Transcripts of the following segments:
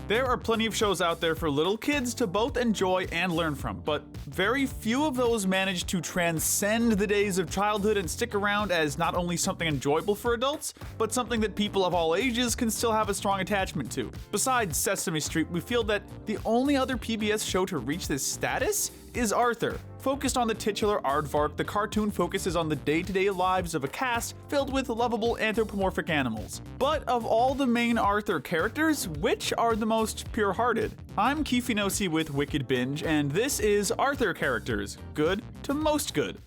There are plenty of shows out there for little kids to both enjoy and learn from, but very few of those manage to transcend the days of childhood and stick around as not only something enjoyable for adults, but something that people of all ages can still have a strong attachment to. Besides Sesame Street, we feel that the only other PBS show to reach this status is Arthur. Focused on the titular aardvark, the cartoon focuses on the day-to-day lives of a cast filled with lovable anthropomorphic animals. But of all the main Arthur characters, which are the most pure-hearted? I'm Kifinosi with Wicked Binge, and this is Arthur Characters, Good to Most Good.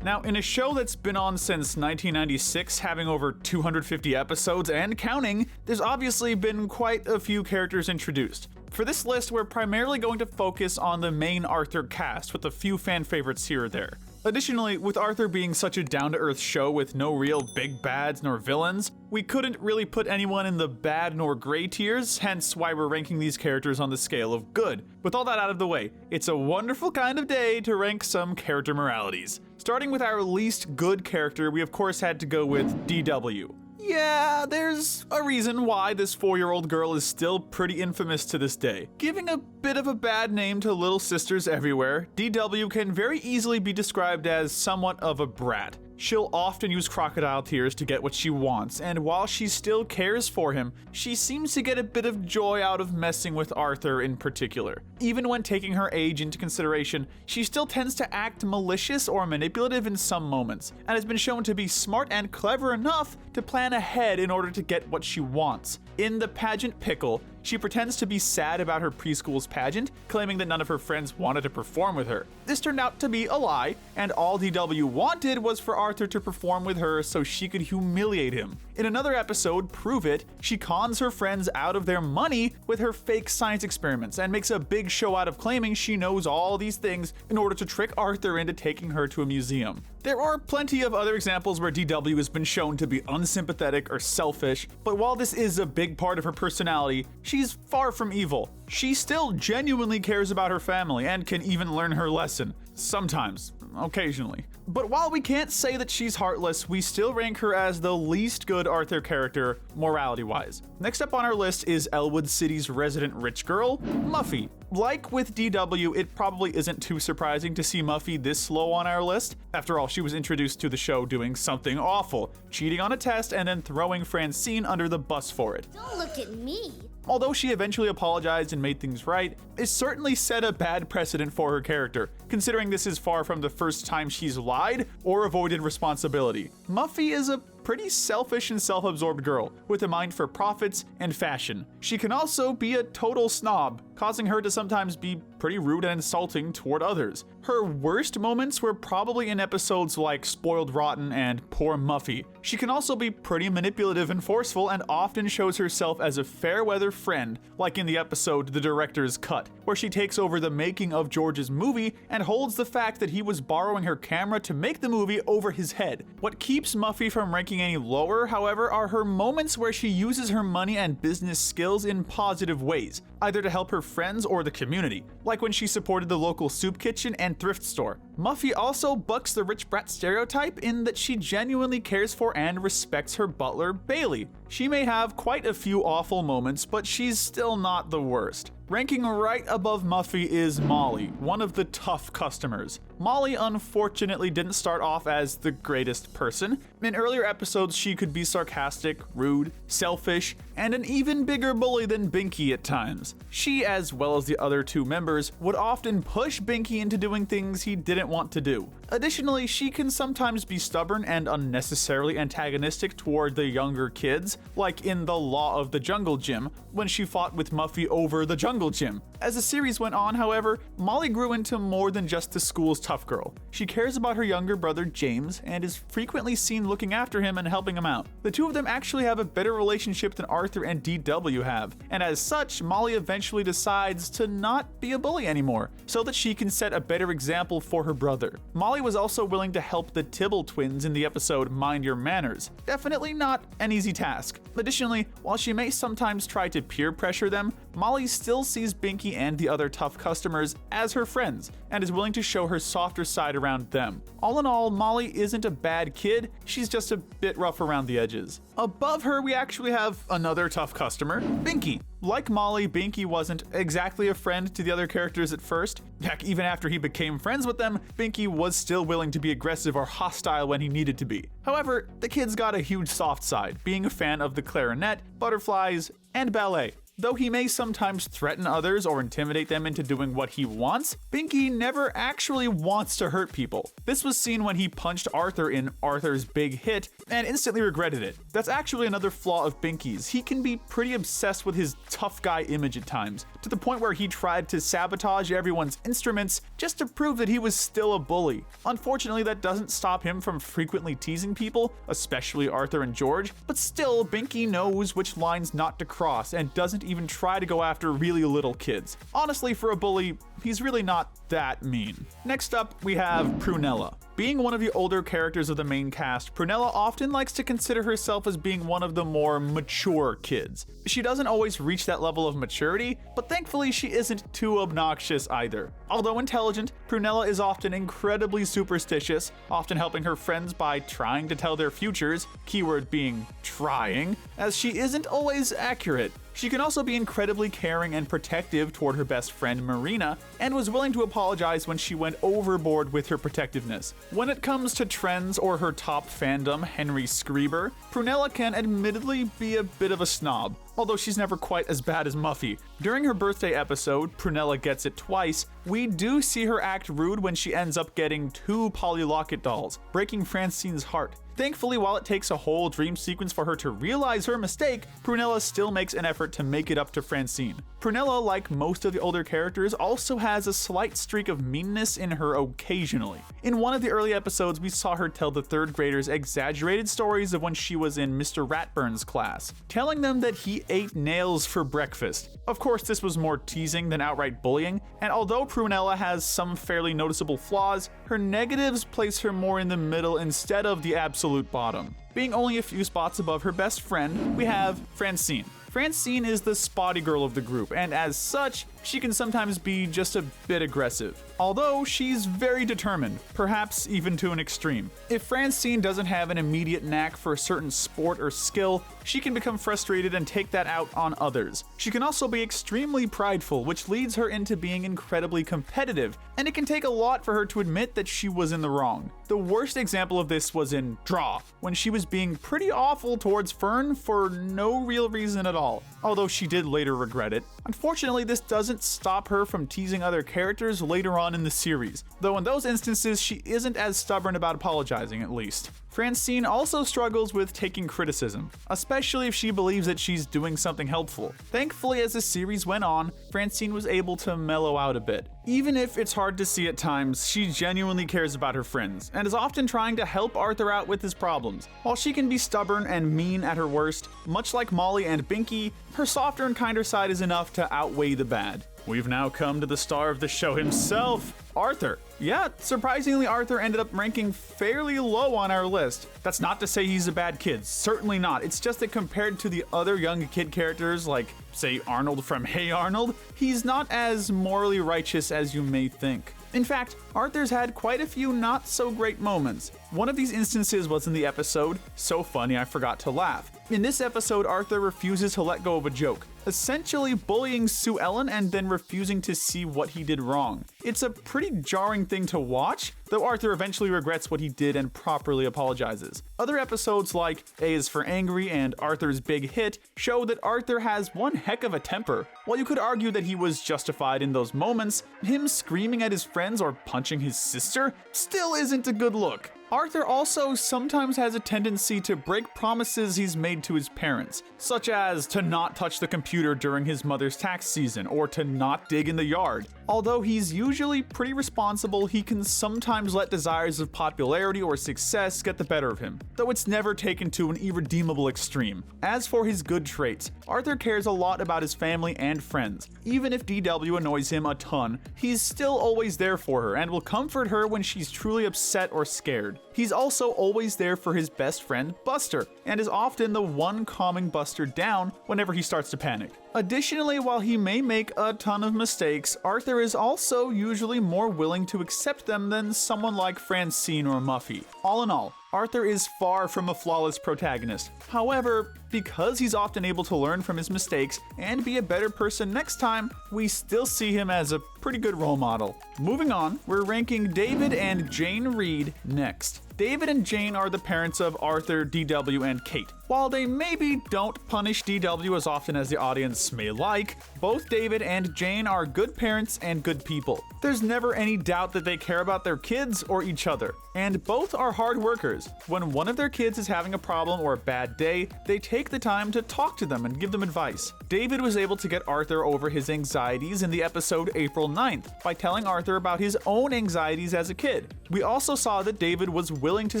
Now, in a show that's been on since 1996, having over 250 episodes and counting, there's obviously been quite a few characters introduced. For this list, we're primarily going to focus on the main Arthur cast, with a few fan favorites here or there. Additionally, with Arthur being such a down-to-earth show with no real big bads nor villains, we couldn't really put anyone in the bad nor gray tiers, hence why we're ranking these characters on the scale of good. With all that out of the way, it's a wonderful kind of day to rank some character moralities. Starting with our least good character, we of course had to go with DW. Yeah, there's a reason why this 4-year-old girl is still pretty infamous to this day. Giving a bit of a bad name to little sisters everywhere, DW can very easily be described as somewhat of a brat. She'll often use crocodile tears to get what she wants, and while she still cares for him, she seems to get a bit of joy out of messing with Arthur in particular. Even when taking her age into consideration, she still tends to act malicious or manipulative in some moments, and has been shown to be smart and clever enough to plan ahead in order to get what she wants. In the pageant Pickle, she pretends to be sad about her preschool's pageant, claiming that none of her friends wanted to perform with her. This turned out to be a lie, and all DW wanted was for Arthur to perform with her so she could humiliate him. In another episode, Prove It, she cons her friends out of their money with her fake science experiments and makes a big show out of claiming she knows all these things in order to trick Arthur into taking her to a museum. There are plenty of other examples where DW has been shown to be unsympathetic or selfish, but while this is a big part of her personality, she's far from evil. She still genuinely cares about her family and can even learn her lesson. Sometimes. Occasionally. But while we can't say that she's heartless, we still rank her as the least good Arthur character, morality-wise. Next up on our list is Elwood City's resident rich girl, Muffy. Like with DW, it probably isn't too surprising to see Muffy this low on our list. After all, she was introduced to the show doing something awful, cheating on a test and then throwing Francine under the bus for it. Don't look at me. Although she eventually apologized and made things right, it certainly set a bad precedent for her character, considering this is far from the first time she's lied or avoided responsibility. Muffy is a pretty selfish and self-absorbed girl, with a mind for profits and fashion. She can also be a total snob, causing her to sometimes be pretty rude and insulting toward others. Her worst moments were probably in episodes like Spoiled Rotten and Poor Muffy. She can also be pretty manipulative and forceful and often shows herself as a fair-weather friend, like in the episode The Director's Cut, where she takes over the making of George's movie and holds the fact that he was borrowing her camera to make the movie over his head. What keeps Muffy from ranking any lower, however, are her moments where she uses her money and business skills in positive ways, either to help her friends or the community, like when she supported the local soup kitchen and thrift store. Muffy also bucks the rich brat stereotype in that she genuinely cares for and respects her butler, Bailey. She may have quite a few awful moments, but she's still not the worst. Ranking right above Muffy is Molly, one of the tough customers. Molly unfortunately didn't start off as the greatest person. In earlier episodes, she could be sarcastic, rude, selfish, and an even bigger bully than Binky at times. She, as well as the other two members, would often push Binky into doing things he didn't want to do. Additionally, she can sometimes be stubborn and unnecessarily antagonistic toward the younger kids, like in The Law of the Jungle Gym, when she fought with Muffy over the Jungle Gym. As the series went on, however, Molly grew into more than just the school's tough girl. She cares about her younger brother James and is frequently seen looking after him and helping him out. The two of them actually have a better relationship than Arthur and DW have, and as such, Molly eventually decides to not be a bully anymore, so that she can set a better example for her brother. Molly was also willing to help the Tibble twins in the episode Mind Your Manners. Definitely not an easy task. Additionally, while she may sometimes try to peer pressure them, Molly still sees Binky and the other tough customers as her friends, and is willing to show her softer side around them. All in all, Molly isn't a bad kid, she's just a bit rough around the edges. Above her, we actually have another tough customer, Binky. Like Molly, Binky wasn't exactly a friend to the other characters at first. Heck, even after he became friends with them, Binky was still willing to be aggressive or hostile when he needed to be. However, the kid's got a huge soft side, being a fan of the clarinet, butterflies, and ballet. Though he may sometimes threaten others or intimidate them into doing what he wants, Binky never actually wants to hurt people. This was seen when he punched Arthur in Arthur's big hit and instantly regretted it. That's actually another flaw of Binky's. He can be pretty obsessed with his tough guy image at times, to the point where he tried to sabotage everyone's instruments just to prove that he was still a bully. Unfortunately, that doesn't stop him from frequently teasing people, especially Arthur and George, but still, Binky knows which lines not to cross and doesn't even try to go after really little kids. Honestly, for a bully, he's really not that mean. Next up, we have Prunella. Being one of the older characters of the main cast, Prunella often likes to consider herself as being one of the more mature kids. She doesn't always reach that level of maturity, but thankfully she isn't too obnoxious either. Although intelligent, Prunella is often incredibly superstitious, often helping her friends by trying to tell their futures, keyword being trying, as she isn't always accurate. She can also be incredibly caring and protective toward her best friend Marina, and was willing to apologize when she went overboard with her protectiveness. When it comes to trends or her top fandom, Henry Screeber, Prunella can admittedly be a bit of a snob, although she's never quite as bad as Muffy. During her birthday episode, Prunella Gets It Twice, we do see her act rude when she ends up getting 2 Polly Locket dolls, breaking Francine's heart. Thankfully, while it takes a whole dream sequence for her to realize her mistake, Prunella still makes an effort to make it up to Francine. Prunella, like most of the older characters, also has a slight streak of meanness in her occasionally. In one of the early episodes, we saw her tell the 3rd graders exaggerated stories of when she was in Mr. Ratburn's class, telling them that he ate nails for breakfast. Of course, this was more teasing than outright bullying, and although Prunella has some fairly noticeable flaws, her negatives place her more in the middle instead of the absolute bottom. Being only a few spots above her best friend, we have Francine. Francine is the spotty girl of the group, and as such, she can sometimes be just a bit aggressive. Although she's very determined, perhaps even to an extreme. If Francine doesn't have an immediate knack for a certain sport or skill, she can become frustrated and take that out on others. She can also be extremely prideful, which leads her into being incredibly competitive, and it can take a lot for her to admit that she was in the wrong. The worst example of this was in Draw, when she was being pretty awful towards Fern for no real reason at all, although she did later regret it. Unfortunately, this doesn't stop her from teasing other characters later on in the series, though in those instances she isn't as stubborn about apologizing, at least. Francine also struggles with taking criticism, especially if she believes that she's doing something helpful. Thankfully, as the series went on, Francine was able to mellow out a bit. Even if it's hard to see at times, she genuinely cares about her friends, and is often trying to help Arthur out with his problems. While she can be stubborn and mean at her worst, much like Molly and Binky, her softer and kinder side is enough to outweigh the bad. We've now come to the star of the show himself, Arthur. Yeah, surprisingly, Arthur ended up ranking fairly low on our list. That's not to say he's a bad kid, certainly not. It's just that compared to the other young kid characters like, say, Arnold from Hey Arnold, he's not as morally righteous as you may think. In fact, Arthur's had quite a few not so great moments. One of these instances was in the episode So Funny I Forgot to Laugh. In this episode, Arthur refuses to let go of a joke, essentially bullying Sue Ellen and then refusing to see what he did wrong. It's a pretty jarring thing to watch, though Arthur eventually regrets what he did and properly apologizes. Other episodes like A is for Angry and Arthur's Big Hit show that Arthur has one heck of a temper. While you could argue that he was justified in those moments, him screaming at his friends or punching his sister still isn't a good look. Arthur also sometimes has a tendency to break promises he's made to his parents, such as to not touch the computer during his mother's tax season or to not dig in the yard. Although he's usually pretty responsible, he can sometimes let desires of popularity or success get the better of him, though it's never taken to an irredeemable extreme. As for his good traits, Arthur cares a lot about his family and friends. Even if DW annoys him a ton, he's still always there for her and will comfort her when she's truly upset or scared. He's also always there for his best friend, Buster, and is often the one calming Buster down whenever he starts to panic. Additionally, while he may make a ton of mistakes, Arthur is also usually more willing to accept them than someone like Francine or Muffy. All in all, Arthur is far from a flawless protagonist. However, because he's often able to learn from his mistakes and be a better person next time, we still see him as a pretty good role model. Moving on, we're ranking David and Jane Reed next. David and Jane are the parents of Arthur, DW, and Kate. While they maybe don't punish DW as often as the audience may like, both David and Jane are good parents and good people. There's never any doubt that they care about their kids or each other, and both are hard workers. When one of their kids is having a problem or a bad day, they take the time to talk to them and give them advice. David was able to get Arthur over his anxieties in the episode April 9th by telling Arthur about his own anxieties as a kid. We also saw that David was willing to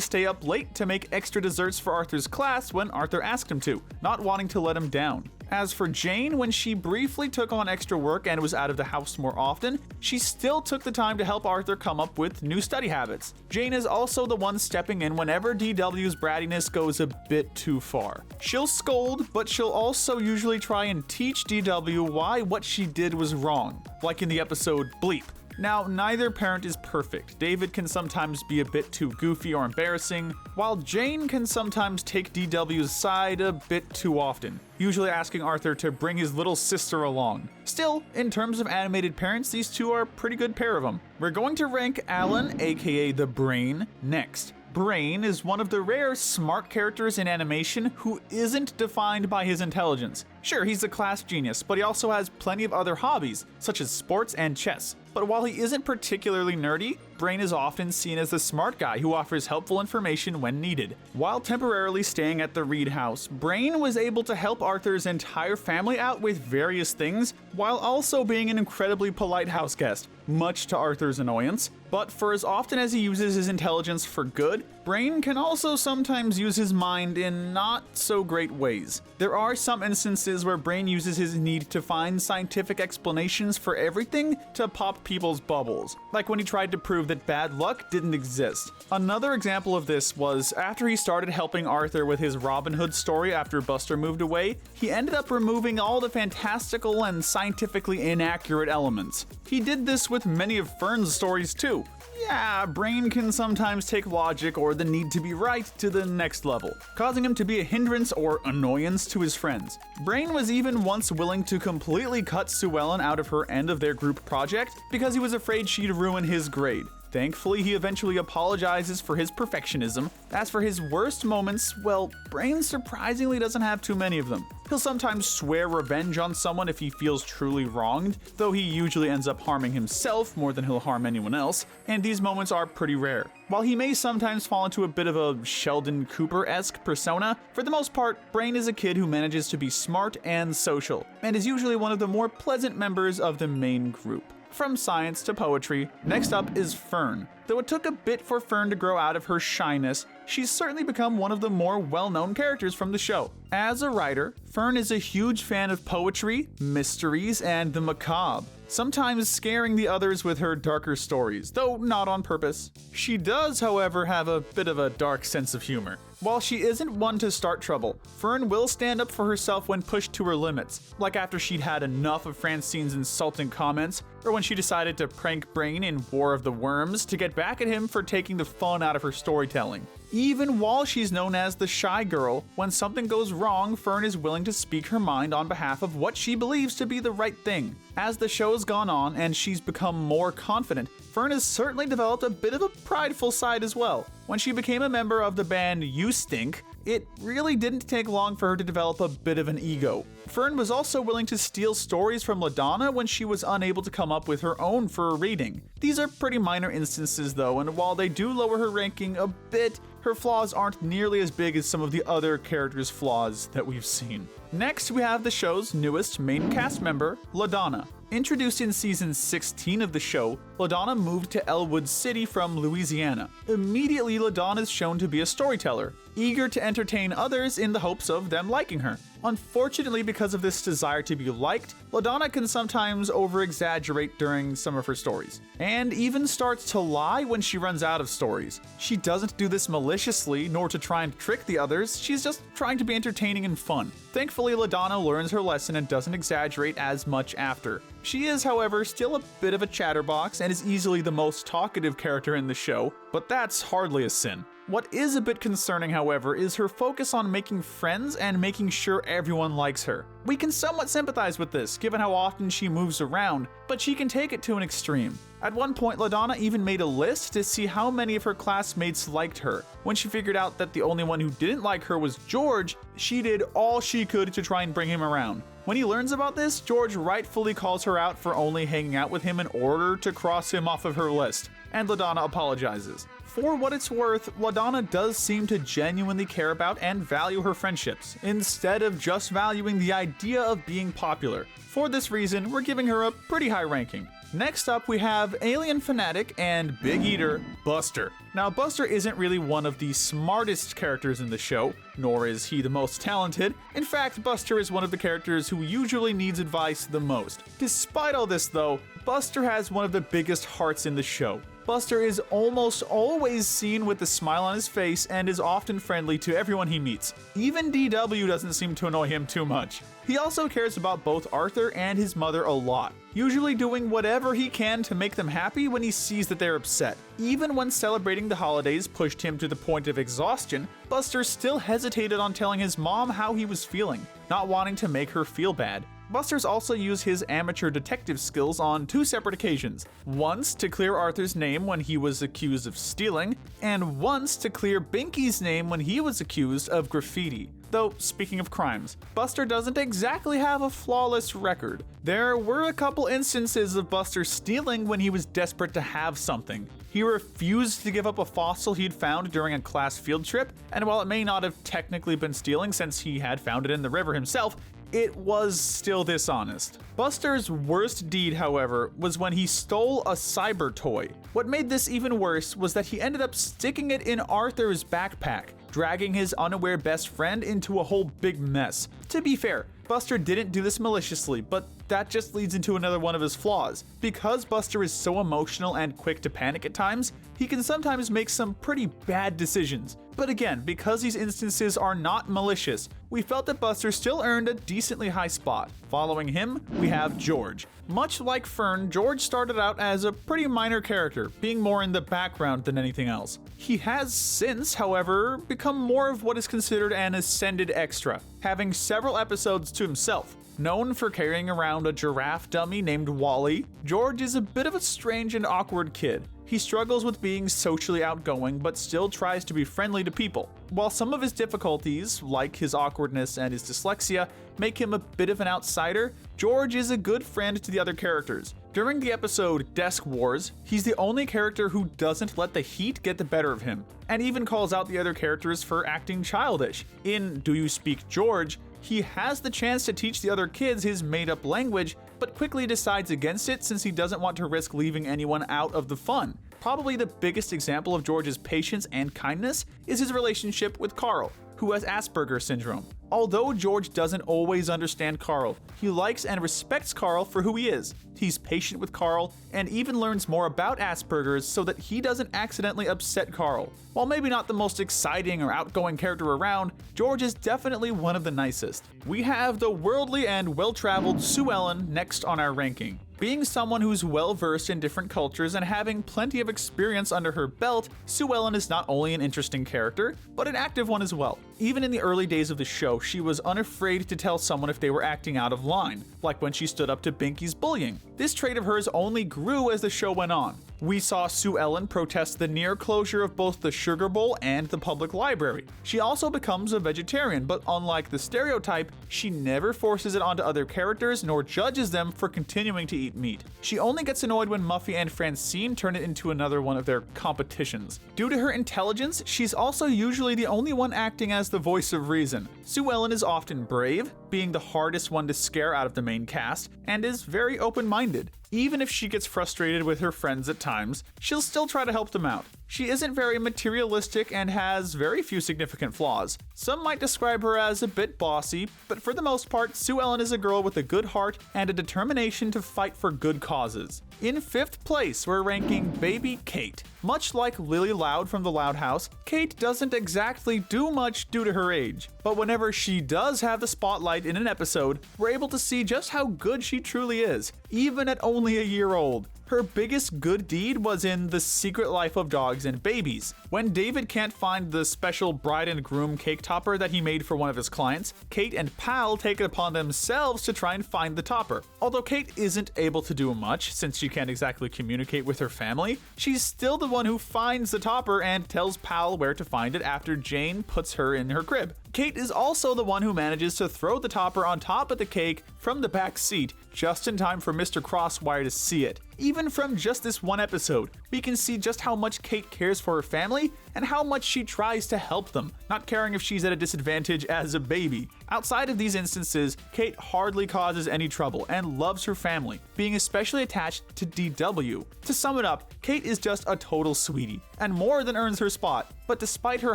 stay up late to make extra desserts for Arthur's class when Arthur asked him to, not wanting to let him down. As for Jane, when she briefly took on extra work and was out of the house more often, she still took the time to help Arthur come up with new study habits. Jane is also the one stepping in whenever DW's brattiness goes a bit too far. She'll scold, but she'll also usually try and teach DW why what she did was wrong, like in the episode Bleep. Now, neither parent is perfect. David can sometimes be a bit too goofy or embarrassing, while Jane can sometimes take DW's side a bit too often, usually asking Arthur to bring his little sister along. Still, in terms of animated parents, these two are a pretty good pair of them. We're going to rank Alan, aka the Brain, next. Brain is one of the rare smart characters in animation who isn't defined by his intelligence. Sure, he's a class genius, but he also has plenty of other hobbies, such as sports and chess. But while he isn't particularly nerdy, Brain is often seen as the smart guy who offers helpful information when needed. While temporarily staying at the Reed house, Brain was able to help Arthur's entire family out with various things, while also being an incredibly polite house guest, much to Arthur's annoyance. But for as often as he uses his intelligence for good, Brain can also sometimes use his mind in not so great ways. There are some instances where Brain uses his need to find scientific explanations for everything to pop people's bubbles, like when he tried to prove that bad luck didn't exist. Another example of this was after he started helping Arthur with his Robin Hood story after Buster moved away, he ended up removing all the fantastical and scientifically inaccurate elements. He did this with many of Fern's stories too. Yeah, Brain can sometimes take logic or the need to be right to the next level, causing him to be a hindrance or annoyance to his friends. Brain was even once willing to completely cut Sue Ellen out of her end of their group project because he was afraid she'd ruin his grade. Thankfully, he eventually apologizes for his perfectionism. As for his worst moments, well, Brain surprisingly doesn't have too many of them. He'll sometimes swear revenge on someone if he feels truly wronged, though he usually ends up harming himself more than he'll harm anyone else, and these moments are pretty rare. While he may sometimes fall into a bit of a Sheldon Cooper-esque persona, for the most part, Brain is a kid who manages to be smart and social, and is usually one of the more pleasant members of the main group. From science to poetry, next up is Fern. Though it took a bit for Fern to grow out of her shyness, she's certainly become one of the more well-known characters from the show. As a writer, Fern is a huge fan of poetry, mysteries, and the macabre, sometimes scaring the others with her darker stories, though not on purpose. She does, however, have a bit of a dark sense of humor. While she isn't one to start trouble, Fern will stand up for herself when pushed to her limits, like after she'd had enough of Francine's insulting comments, or when she decided to prank Brain in War of the Worms to get back at him for taking the fun out of her storytelling. Even while she's known as the shy girl, when something goes wrong, Fern is willing to speak her mind on behalf of what she believes to be the right thing. As the show's gone on and she's become more confident, Fern has certainly developed a bit of a prideful side as well. When she became a member of the band You Stink, it really didn't take long for her to develop a bit of an ego. Fern was also willing to steal stories from Ladonna when she was unable to come up with her own for a reading. These are pretty minor instances though, and while they do lower her ranking a bit, her flaws aren't nearly as big as some of the other characters' flaws that we've seen. Next, we have the show's newest main cast member, Ladonna. Introduced in season 16 of the show, Ladonna moved to Elwood City from Louisiana. Immediately, Ladonna is shown to be a storyteller, eager to entertain others in the hopes of them liking her. Unfortunately, because of this desire to be liked, Ladonna can sometimes over-exaggerate during some of her stories, and even starts to lie when she runs out of stories. She doesn't do this maliciously, nor to try and trick the others, she's just trying to be entertaining and fun. Thankfully, Ladonna learns her lesson and doesn't exaggerate as much after. She is, however, still a bit of a chatterbox and is easily the most talkative character in the show, but that's hardly a sin. What is a bit concerning, however, is her focus on making friends and making sure everyone likes her. We can somewhat sympathize with this, given how often she moves around, but she can take it to an extreme. At one point, Ladonna even made a list to see how many of her classmates liked her. When she figured out that the only one who didn't like her was George, she did all she could to try and bring him around. When he learns about this, George rightfully calls her out for only hanging out with him in order to cross him off of her list, and Ladonna apologizes. For what it's worth, Ladonna does seem to genuinely care about and value her friendships, instead of just valuing the idea of being popular. For this reason, we're giving her a pretty high ranking. Next up, we have alien fanatic and big eater, Buster. Now, Buster isn't really one of the smartest characters in the show, nor is he the most talented. In fact, Buster is one of the characters who usually needs advice the most. Despite all this though, Buster has one of the biggest hearts in the show. Buster is almost always seen with a smile on his face and is often friendly to everyone he meets. Even DW doesn't seem to annoy him too much. He also cares about both Arthur and his mother a lot, usually doing whatever he can to make them happy when he sees that they're upset. Even when celebrating the holidays pushed him to the point of exhaustion, Buster still hesitated on telling his mom how he was feeling, not wanting to make her feel bad. Buster's also used his amateur detective skills on 2 separate occasions. Once to clear Arthur's name when he was accused of stealing, and once to clear Binky's name when he was accused of graffiti. Though, speaking of crimes, Buster doesn't exactly have a flawless record. There were a couple instances of Buster stealing when he was desperate to have something. He refused to give up a fossil he'd found during a class field trip, and while it may not have technically been stealing since he had found it in the river himself, it was still dishonest. Buster's worst deed, however, was when he stole a cyber toy. What made this even worse was that he ended up sticking it in Arthur's backpack, dragging his unaware best friend into a whole big mess. To be fair, Buster didn't do this maliciously, but that just leads into another one of his flaws. Because Buster is so emotional and quick to panic at times, he can sometimes make some pretty bad decisions. But again, because these instances are not malicious, we felt that Buster still earned a decently high spot. Following him, we have George. Much like Fern, George started out as a pretty minor character, being more in the background than anything else. He has since, however, become more of what is considered an ascended extra, having several episodes to himself. Known for carrying around a giraffe dummy named Wally, George is a bit of a strange and awkward kid. He struggles with being socially outgoing, but still tries to be friendly to people. While some of his difficulties, like his awkwardness and his dyslexia, make him a bit of an outsider, George is a good friend to the other characters. During the episode Desk Wars, he's the only character who doesn't let the heat get the better of him, and even calls out the other characters for acting childish. In Do You Speak George, he has the chance to teach the other kids his made-up language, but quickly decides against it since he doesn't want to risk leaving anyone out of the fun. Probably the biggest example of George's patience and kindness is his relationship with Carl, who has Asperger's syndrome. Although George doesn't always understand Carl, he likes and respects Carl for who he is. He's patient with Carl and even learns more about Asperger's so that he doesn't accidentally upset Carl. While maybe not the most exciting or outgoing character around, George is definitely one of the nicest. We have the worldly and well-traveled Sue Ellen next on our ranking. Being someone who's well-versed in different cultures and having plenty of experience under her belt, Sue Ellen is not only an interesting character, but an active one as well. Even in the early days of the show, she was unafraid to tell someone if they were acting out of line, like when she stood up to Binky's bullying. This trait of hers only grew as the show went on. We saw Sue Ellen protest the near closure of both the Sugar Bowl and the public library. She also becomes a vegetarian, but unlike the stereotype, she never forces it onto other characters nor judges them for continuing to eat meat. She only gets annoyed when Muffy and Francine turn it into another one of their competitions. Due to her intelligence, she's also usually the only one acting as the voice of reason. Sue Ellen is often brave, being the hardest one to scare out of the main cast, and is very open-minded. Even if she gets frustrated with her friends at times, she'll still try to help them out. She isn't very materialistic and has very few significant flaws. Some might describe her as a bit bossy, but for the most part, Sue Ellen is a girl with a good heart and a determination to fight for good causes. In 5th place, we're ranking Baby Kate. Much like Lily Loud from The Loud House, Kate doesn't exactly do much due to her age. But whenever she does have the spotlight in an episode, we're able to see just how good she truly is, even at only a year old. Her biggest good deed was in The Secret Life of Dogs and Babies. When David can't find the special bride and groom cake topper that he made for one of his clients, Kate and Pal take it upon themselves to try and find the topper. Although Kate isn't able to do much, since she can't exactly communicate with her family, she's still the one who finds the topper and tells Pal where to find it after Jane puts her in her crib. Kate is also the one who manages to throw the topper on top of the cake from the back seat, just in time for Mr. Crosswire to see it. Even from just this one episode, we can see just how much Kate cares for her family and how much she tries to help them, not caring if she's at a disadvantage as a baby. Outside of these instances, Kate hardly causes any trouble and loves her family, being especially attached to DW. To sum it up, Kate is just a total sweetie, and more than earns her spot. But despite her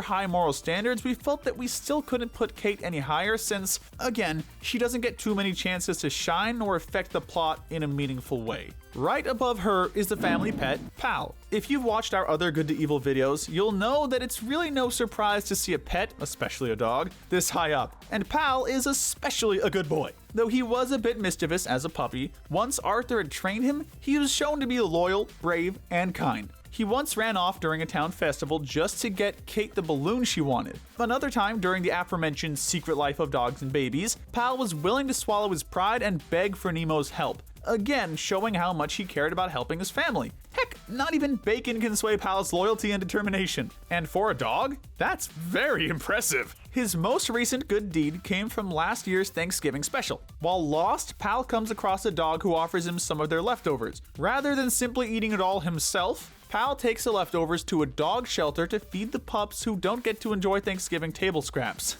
high moral standards, we felt that we still couldn't put Kate any higher since, again, she doesn't get too many chances to shine or affect the plot in a meaningful way. Right above her is the family pet, Pal. If you've watched our other Good to Evil videos, you'll know that it's really no surprise to see a pet, especially a dog, this high up. And Pal is especially a good boy. Though he was a bit mischievous as a puppy, once Arthur had trained him, he was shown to be loyal, brave, and kind. He once ran off during a town festival just to get Kate the balloon she wanted. Another time, during the aforementioned Secret Life of Dogs and Babies, Pal was willing to swallow his pride and beg for Nemo's help. Again, showing how much he cared about helping his family. Heck, not even bacon can sway Pal's loyalty and determination. And for a dog, that's very impressive. His most recent good deed came from last year's Thanksgiving special. While lost, Pal comes across a dog who offers him some of their leftovers. Rather than simply eating it all himself, Pal takes the leftovers to a dog shelter to feed the pups who don't get to enjoy Thanksgiving table scraps.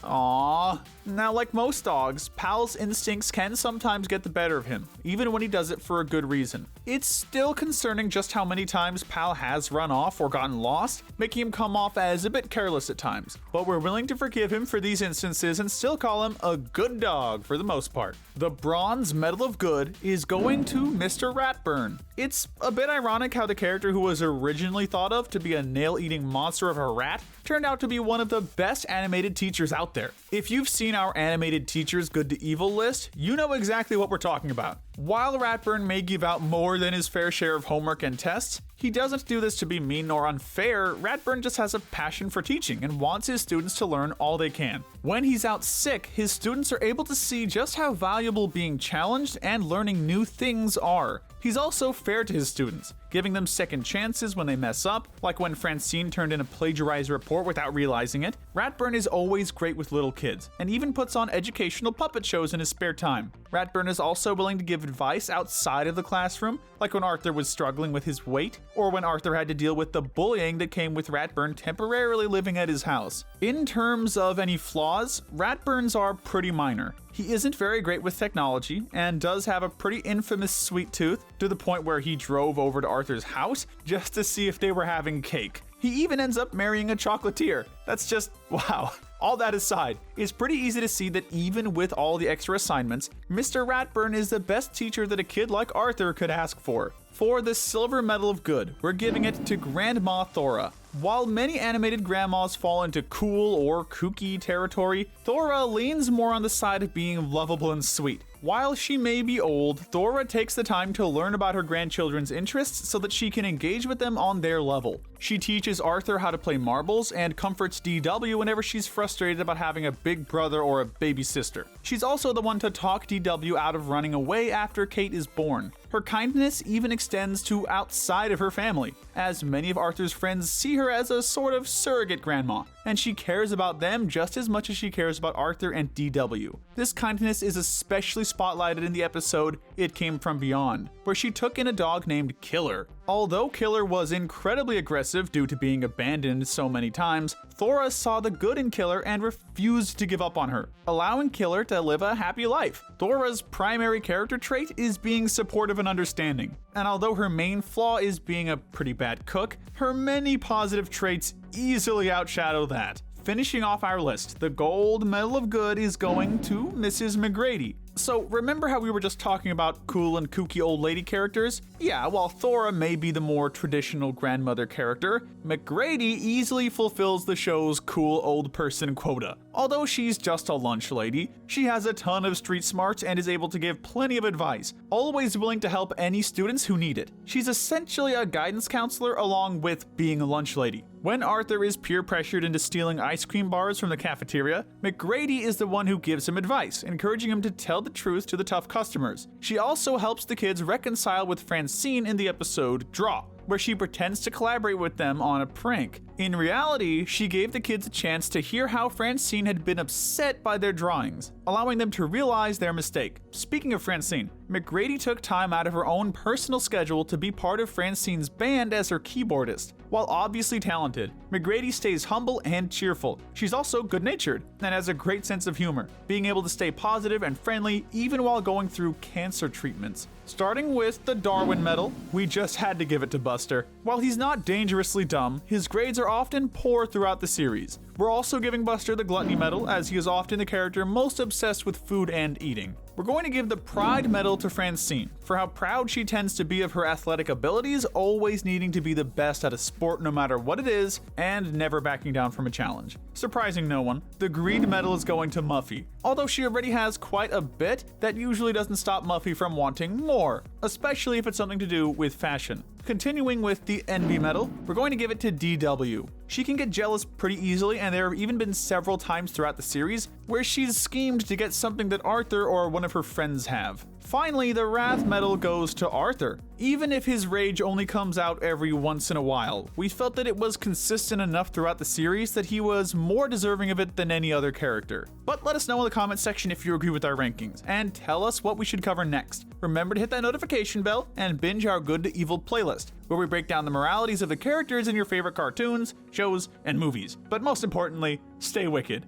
Aww. Now, like most dogs, Pal's instincts can sometimes get the better of him, even when he does it for a good reason. It's still concerning just how many times Pal has run off or gotten lost, making him come off as a bit careless at times. But we're willing to forgive him for these instances and still call him a good dog for the most part. The Bronze Medal of Good is going to Mr. Ratburn. It's a bit ironic how the character who was originally thought of to be a nail-eating monster of a rat turned out to be one of the best animated teachers out there. If you've seen our animated teachers Good to Evil list, you know exactly what we're talking about. While Ratburn may give out more than his fair share of homework and tests, he doesn't do this to be mean or unfair. Ratburn just has a passion for teaching and wants his students to learn all they can. When he's out sick, his students are able to see just how valuable being challenged and learning new things are. He's also fair to his students, giving them second chances when they mess up, like when Francine turned in a plagiarized report without realizing it. Ratburn is always great with little kids, and even puts on educational puppet shows in his spare time. Ratburn is also willing to give advice outside of the classroom, like when Arthur was struggling with his weight, or when Arthur had to deal with the bullying that came with Ratburn temporarily living at his house. In terms of any flaws, Ratburn's are pretty minor. He isn't very great with technology, and does have a pretty infamous sweet tooth, to the point where he drove over to Arthur's house just to see if they were having cake. He even ends up marrying a chocolatier. That's just, wow. All that aside, it's pretty easy to see that even with all the extra assignments, Mr. Ratburn is the best teacher that a kid like Arthur could ask for. For the Silver Medal of Good, we're giving it to Grandma Thora. While many animated grandmas fall into cool or kooky territory, Thora leans more on the side of being lovable and sweet. While she may be old, Thora takes the time to learn about her grandchildren's interests so that she can engage with them on their level. She teaches Arthur how to play marbles and comforts DW whenever she's frustrated about having a big brother or a baby sister. She's also the one to talk DW out of running away after Kate is born. Her kindness even extends to outside of her family, as many of Arthur's friends see her as a sort of surrogate grandma. and she cares about them just as much as she cares about Arthur and DW. This kindness is especially spotlighted in the episode It Came From Beyond, where she took in a dog named Killer. Although Killer was incredibly aggressive due to being abandoned so many times, Thora saw the good in Killer and refused to give up on her, allowing Killer to live a happy life. Thora's primary character trait is being supportive and understanding, and although her main flaw is being a pretty bad cook, her many positive traits easily outshadow that. Finishing off our list, the gold medal of good is going to Mrs. Mcgrady. So remember how we were just talking about cool and kooky old lady characters? Yeah, while Thora may be the more traditional grandmother character, Mcgrady easily fulfills the show's cool old person quota. Although she's just a lunch lady, she has a ton of street smarts and is able to give plenty of advice, always willing to help any students who need it. She's essentially a guidance counselor along with being a lunch lady. When Arthur is peer pressured into stealing ice cream bars from the cafeteria, Mcgrady is the one who gives him advice, encouraging him to tell the truth to the tough customers. She also helps the kids reconcile with Francine in the episode Draw, where she pretends to collaborate with them on a prank. In reality, she gave the kids a chance to hear how Francine had been upset by their drawings, allowing them to realize their mistake. Speaking of Francine, Mcgrady took time out of her own personal schedule to be part of Francine's band as her keyboardist. While obviously talented, Mcgrady stays humble and cheerful. She's also good-natured and has a great sense of humor, being able to stay positive and friendly even while going through cancer treatments. Starting with the Darwin Medal, we just had to give it to Buster. While he's not dangerously dumb, his grades are often poor throughout the series. We're also giving Buster the Gluttony Medal, as he is often the character most obsessed with food and eating. We're going to give the Pride Medal to Francine, for how proud she tends to be of her athletic abilities, always needing to be the best at a sport no matter what it is, and never backing down from a challenge. Surprising no one, the Greed Medal is going to Muffy. Although she already has quite a bit, that usually doesn't stop Muffy from wanting more, especially if it's something to do with fashion. Continuing with the Envy Medal, we're going to give it to DW. She can get jealous pretty easily, and there have even been several times throughout the series where she's schemed to get something that Arthur or one of her friends have. Finally, the Wrath Medal goes to Arthur. Even if his rage only comes out every once in a while, we felt that it was consistent enough throughout the series that he was more deserving of it than any other character. But let us know in the comment section if you agree with our rankings, and tell us what we should cover next. Remember to hit that notification bell and binge our Good to Evil playlist, where we break down the moralities of the characters in your favorite cartoons, shows, and movies. But most importantly, stay wicked.